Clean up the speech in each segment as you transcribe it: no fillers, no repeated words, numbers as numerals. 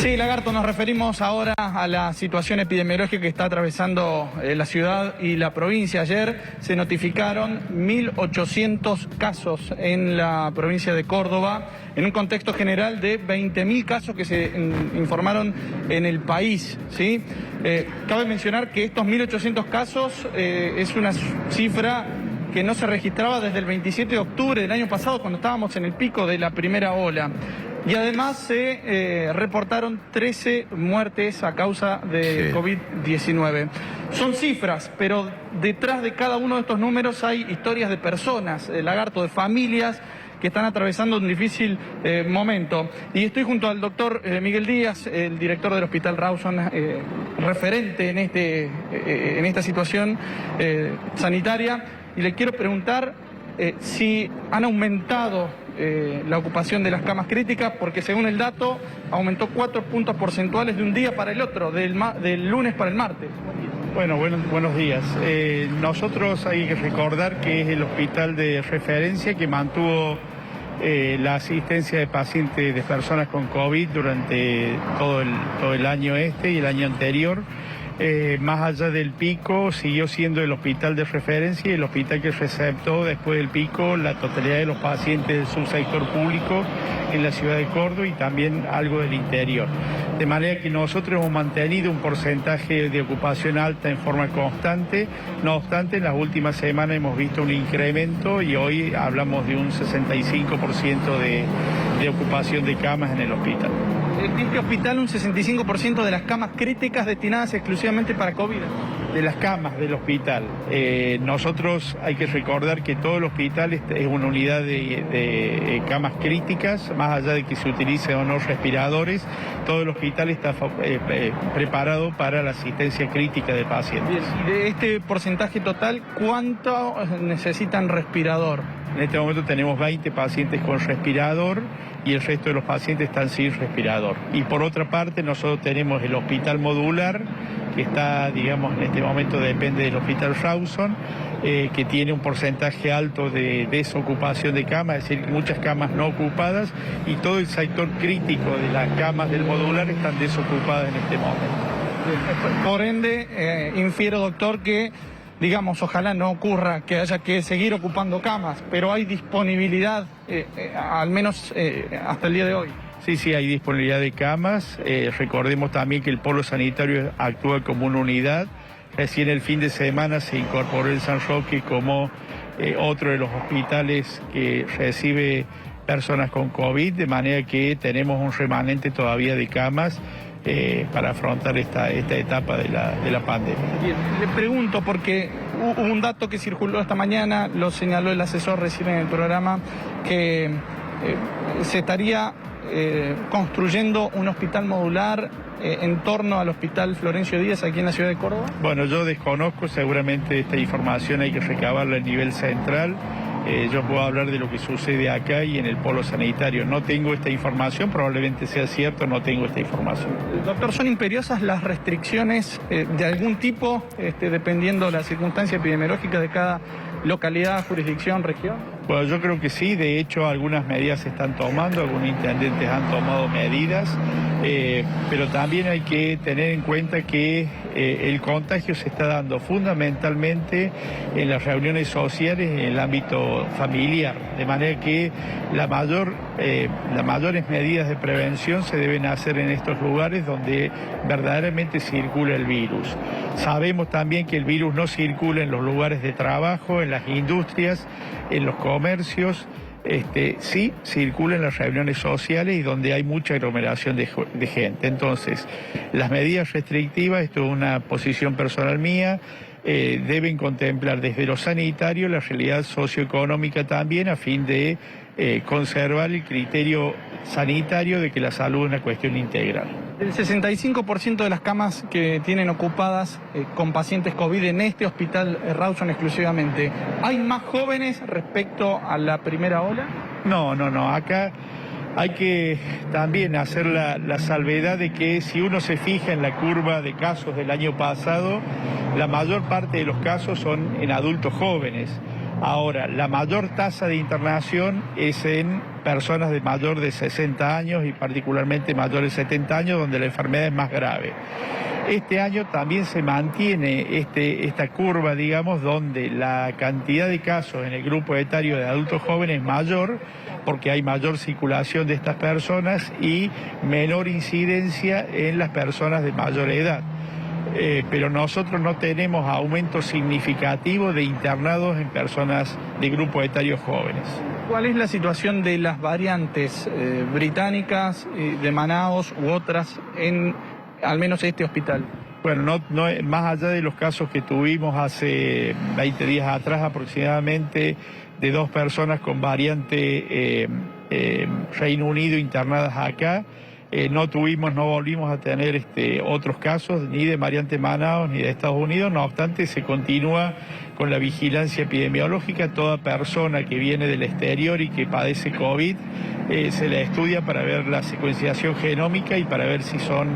Sí, Lagarto, nos referimos ahora a la situación epidemiológica que está atravesando la ciudad y la provincia. Ayer se notificaron 1.800 casos en la provincia de Córdoba, en un contexto general de 20.000 casos que se informaron en el país, ¿sí? Cabe mencionar que estos 1.800 casos es una cifra que no se registraba desde el 27 de octubre del año pasado, cuando estábamos en el pico de la primera ola. Y además se reportaron 13 muertes a causa de COVID-19. Son cifras, pero detrás de cada uno de estos números hay historias de personas, Lagarto, de familias que están atravesando un difícil momento. Y estoy junto al doctor Miguel Díaz, el director del Hospital Rawson, referente en esta situación sanitaria. Y le quiero preguntar si han aumentado la ocupación de las camas críticas, porque según el dato aumentó 4 puntos porcentuales de un día para el otro, del lunes para el martes. Bueno, buenos días. Nosotros hay que recordar que es el hospital de referencia que mantuvo la asistencia de pacientes, de personas con COVID durante todo el año y el año anterior. Más allá del pico, siguió siendo el hospital de referencia y el hospital que receptó después del pico la totalidad de los pacientes del subsector público en la ciudad de Córdoba y también algo del interior. De manera que nosotros hemos mantenido un porcentaje de ocupación alta en forma constante. No obstante, en las últimas semanas hemos visto un incremento y hoy hablamos de un 65% de ocupación de camas en el hospital. En este hospital un 65% de las camas críticas destinadas exclusivamente para COVID. De las camas del hospital. Nosotros hay que recordar que todo el hospital es una unidad de camas críticas, más allá de que se utilicen o no respiradores, todo el hospital está preparado para la asistencia crítica de pacientes. Bien, y de este porcentaje total, ¿cuánto necesitan respirador? En este momento tenemos 20 pacientes con respirador y el resto de los pacientes están sin respirador. Y por otra parte, nosotros tenemos el hospital modular, que está, digamos, en este momento depende del Hospital Rawson, que tiene un porcentaje alto de desocupación de camas, es decir, muchas camas no ocupadas, y todo el sector crítico de las camas del modular están desocupadas en este momento. Por ende, infiero, doctor, que, digamos, ojalá no ocurra que haya que seguir ocupando camas, pero hay disponibilidad, al menos hasta el día de hoy. Sí, hay disponibilidad de camas. Recordemos también que el polo sanitario actúa como una unidad. Recién el fin de semana se incorporó el San Roque como otro de los hospitales que recibe personas con COVID, de manera que tenemos un remanente todavía de camas para afrontar esta etapa de la pandemia. Bien, le pregunto porque hubo un dato que circuló esta mañana, lo señaló el asesor recién en el programa, que se estaría construyendo un hospital modular en torno al Hospital Florencio Díaz aquí en la ciudad de Córdoba. Bueno, yo desconozco, seguramente esta información hay que recabarla a nivel central. Yo puedo hablar de lo que sucede acá y en el polo sanitario. No tengo esta información, probablemente sea cierto, no tengo esta información. Doctor, ¿son imperiosas las restricciones de algún tipo, dependiendo de la circunstancia epidemiológica de cada localidad, jurisdicción, región? Bueno, yo creo que sí, de hecho algunas medidas se están tomando, algunos intendentes han tomado medidas, pero también hay que tener en cuenta que el contagio se está dando fundamentalmente en las reuniones sociales, en el ámbito familiar, de manera que las mayores medidas de prevención se deben hacer en estos lugares donde verdaderamente circula el virus. Sabemos también que el virus no circula en los lugares de trabajo, en las industrias, en los comercios, sí circula en las reuniones sociales y donde hay mucha aglomeración de gente. Entonces, las medidas restrictivas, esto es una posición personal mía, deben contemplar desde lo sanitario la realidad socioeconómica también, a fin de conservar el criterio sanitario de que la salud es una cuestión integral. El 65% de las camas que tienen ocupadas con pacientes COVID en este hospital Rawson exclusivamente, ¿hay más jóvenes respecto a la primera ola? No. Acá hay que también hacer la salvedad de que si uno se fija en la curva de casos del año pasado, la mayor parte de los casos son en adultos jóvenes. Ahora, la mayor tasa de internación es en personas de mayor de 60 años y particularmente mayores de 70 años, donde la enfermedad es más grave. Este año también se mantiene esta curva, digamos, donde la cantidad de casos en el grupo etario de adultos jóvenes es mayor, porque hay mayor circulación de estas personas y menor incidencia en las personas de mayor edad. Pero nosotros no tenemos aumento significativo de internados en personas de grupo etario jóvenes. ¿Cuál es la situación de las variantes británicas, de Manaos u otras en al menos este hospital? Bueno, más allá de los casos que tuvimos hace 20 días atrás aproximadamente, de 2 personas con variante Reino Unido internadas acá, no volvimos a tener otros casos ni de variante Manaus ni de Estados Unidos. No obstante, se continúa con la vigilancia epidemiológica. Toda persona que viene del exterior y que padece COVID se le estudia para ver la secuenciación genómica y para ver si son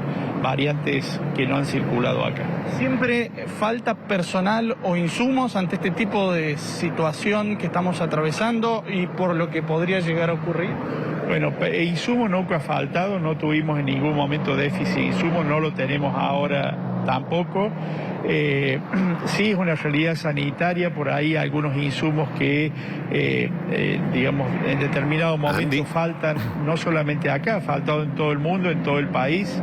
variantes que no han circulado acá. ¿Siempre falta personal o insumos ante este tipo de situación que estamos atravesando y por lo que podría llegar a ocurrir? Bueno, insumos nunca ha faltado, no tuvimos en ningún momento déficit de insumos, no lo tenemos ahora tampoco. Sí es una realidad sanitaria, por ahí algunos insumos que, digamos, en determinado momento faltan, no solamente acá, ha faltado en todo el mundo, en todo el país,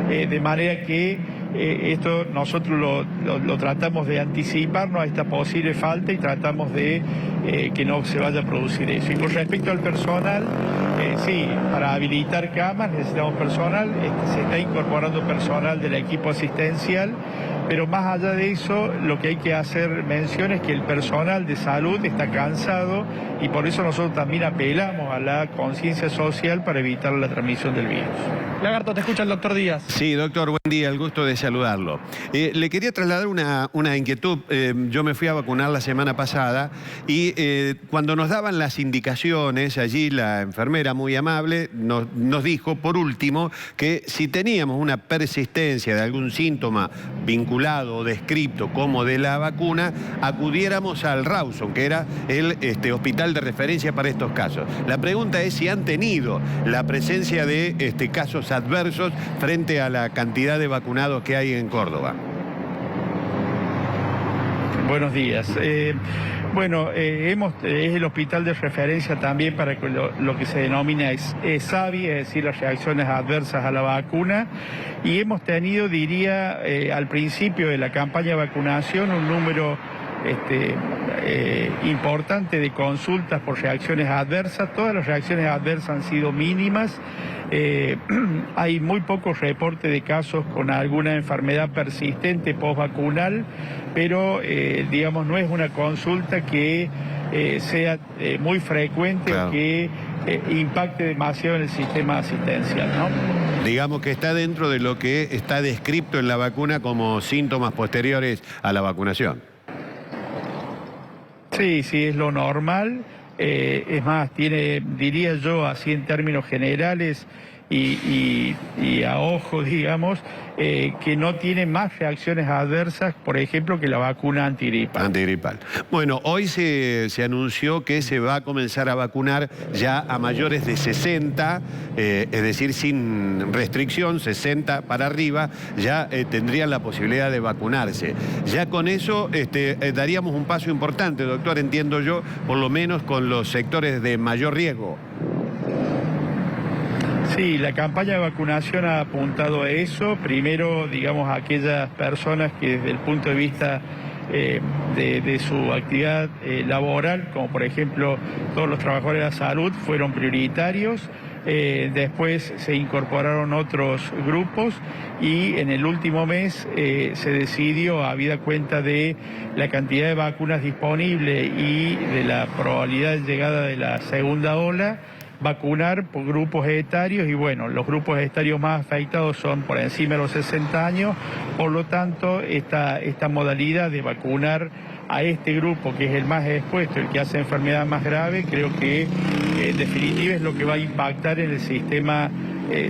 de manera que esto nosotros lo tratamos de anticiparnos a esta posible falta y tratamos de que no se vaya a producir eso. Y con respecto al personal, sí, para habilitar camas necesitamos personal, se está incorporando personal del equipo asistencial, pero más allá de eso, lo que hay que hacer mención es que el personal de salud está cansado y por eso nosotros también apelamos a la conciencia social para evitar la transmisión del virus. Lagarto, te escucha el doctor Díaz. Sí, doctor, buen día, el gusto de saludarlo. Le quería trasladar una inquietud. Yo me fui a vacunar la semana pasada y cuando nos daban las indicaciones, allí la enfermera muy amable nos dijo, por último, que si teníamos una persistencia de algún síntoma vinculado o descrito como de la vacuna, acudiéramos al Rawson, que era el hospital de referencia para estos casos. La pregunta es si han tenido la presencia de casos adversos frente a la cantidad de vacunados que hay en Córdoba. Buenos días. Bueno, es el hospital de referencia también para lo que se denomina ESAVI, es decir, las reacciones adversas a la vacuna, y hemos tenido, diría, al principio de la campaña de vacunación un número importante de consultas por reacciones adversas. Todas las reacciones adversas han sido mínimas. Hay muy pocos reportes de casos con alguna enfermedad persistente postvacunal, pero digamos no es una consulta que sea muy frecuente, claro, o que impacte demasiado en el sistema asistencial, ¿no? Digamos que está dentro de lo que está descrito en la vacuna como síntomas posteriores a la vacunación. Sí, sí, es lo normal. Es más, tiene, diría yo, así en términos generales y a ojo, digamos, que no tiene más reacciones adversas, por ejemplo, que la vacuna antigripal. Bueno, hoy se anunció que se va a comenzar a vacunar ya a mayores de 60, es decir, sin restricción, 60 para arriba, ya tendrían la posibilidad de vacunarse. Ya con eso daríamos un paso importante, doctor, entiendo yo, por lo menos con los sectores de mayor riesgo. Sí, la campaña de vacunación ha apuntado a eso. Primero, digamos, a aquellas personas que desde el punto de vista de su actividad laboral, como por ejemplo todos los trabajadores de la salud, fueron prioritarios. Después se incorporaron otros grupos y en el último mes se decidió, habida cuenta de la cantidad de vacunas disponibles y de la probabilidad de llegada de la segunda ola, vacunar por grupos etarios, y bueno, los grupos etarios más afectados son por encima de los 60 años, por lo tanto esta modalidad de vacunar a este grupo, que es el más expuesto, el que hace enfermedad más grave, creo que en definitiva es lo que va a impactar en el sistema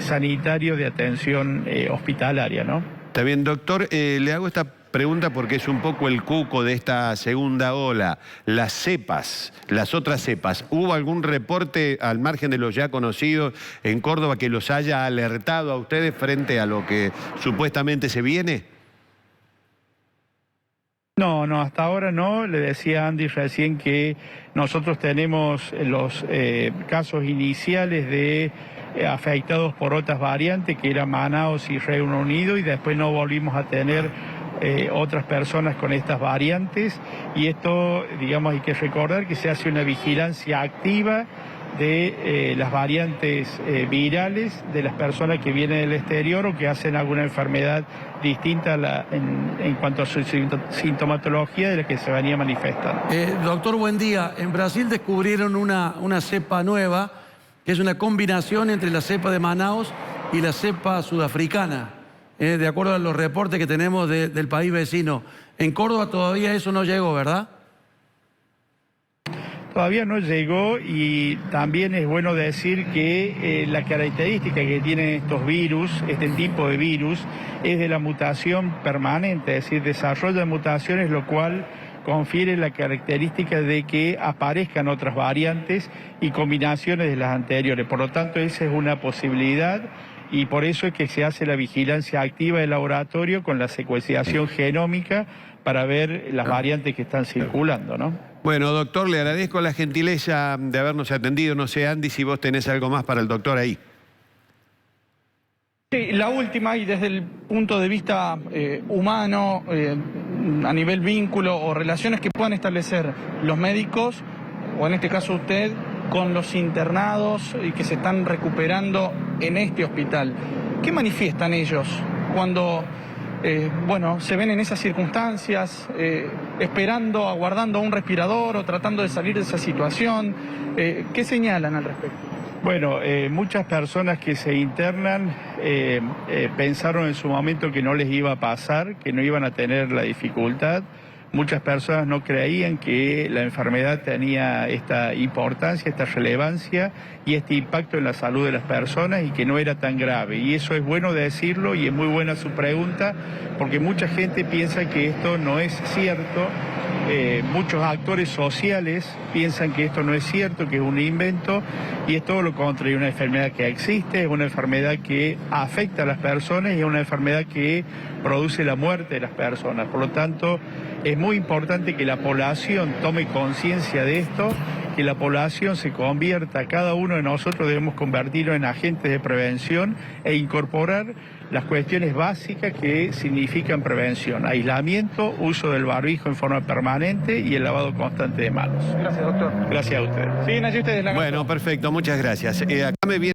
sanitario de atención hospitalaria, ¿no? Está bien, doctor, le hago esta pregunta porque es un poco el cuco de esta segunda ola. Las cepas, las otras cepas, ¿hubo algún reporte al margen de los ya conocidos en Córdoba que los haya alertado a ustedes frente a lo que supuestamente se viene? No, hasta ahora no. Le decía a Andy recién que nosotros tenemos los casos iniciales de afectados por otras variantes, que eran Manaos y Reino Unido, y después no volvimos a tener otras personas con estas variantes. Y esto, digamos, hay que recordar que se hace una vigilancia activa de las variantes virales de las personas que vienen del exterior o que hacen alguna enfermedad distinta en cuanto a su sintomatología de la que se venía manifestando. Doctor, buen día. En Brasil descubrieron una cepa nueva, que es una combinación entre la cepa de Manaos y la cepa sudafricana, de acuerdo a los reportes que tenemos del país vecino. En Córdoba todavía eso no llegó, ¿verdad? Todavía no llegó, y también es bueno decir que la característica que tienen estos virus, este tipo de virus, es de la mutación permanente, es decir, desarrollan mutaciones, lo cual confiere la característica de que aparezcan otras variantes y combinaciones de las anteriores. Por lo tanto, esa es una posibilidad, y por eso es que se hace la vigilancia activa del laboratorio con la secuenciación genómica para ver las variantes que están circulando, ¿no? Bueno, doctor, le agradezco la gentileza de habernos atendido. No sé, Andy, si vos tenés algo más para el doctor ahí. Sí, la última, y desde el punto de vista humano, a nivel vínculo o relaciones que puedan establecer los médicos, o en este caso usted, con los internados y que se están recuperando en este hospital. ¿Qué manifiestan ellos cuando se ven en esas circunstancias, esperando, aguardando un respirador o tratando de salir de esa situación? ¿Qué señalan al respecto? Bueno, muchas personas que se internan pensaron en su momento que no les iba a pasar, que no iban a tener la dificultad. Muchas personas no creían que la enfermedad tenía esta importancia, esta relevancia y este impacto en la salud de las personas, y que no era tan grave. Y eso es bueno decirlo, y es muy buena su pregunta, porque mucha gente piensa que esto no es cierto. Muchos actores sociales piensan que esto no es cierto, que es un invento, y es todo lo contrario. Una enfermedad que existe, es una enfermedad que afecta a las personas y es una enfermedad que produce la muerte de las personas. Por lo tanto, es muy importante que la población tome conciencia de esto, que la población se convierta, cada uno de nosotros debemos convertirnos en agentes de prevención e incorporar las cuestiones básicas que significan prevención: aislamiento, uso del barbijo en forma permanente y el lavado constante de manos. Gracias, doctor. Gracias a ustedes. Siguen allí ustedes la... Bueno, perfecto, muchas gracias. Acá me viene...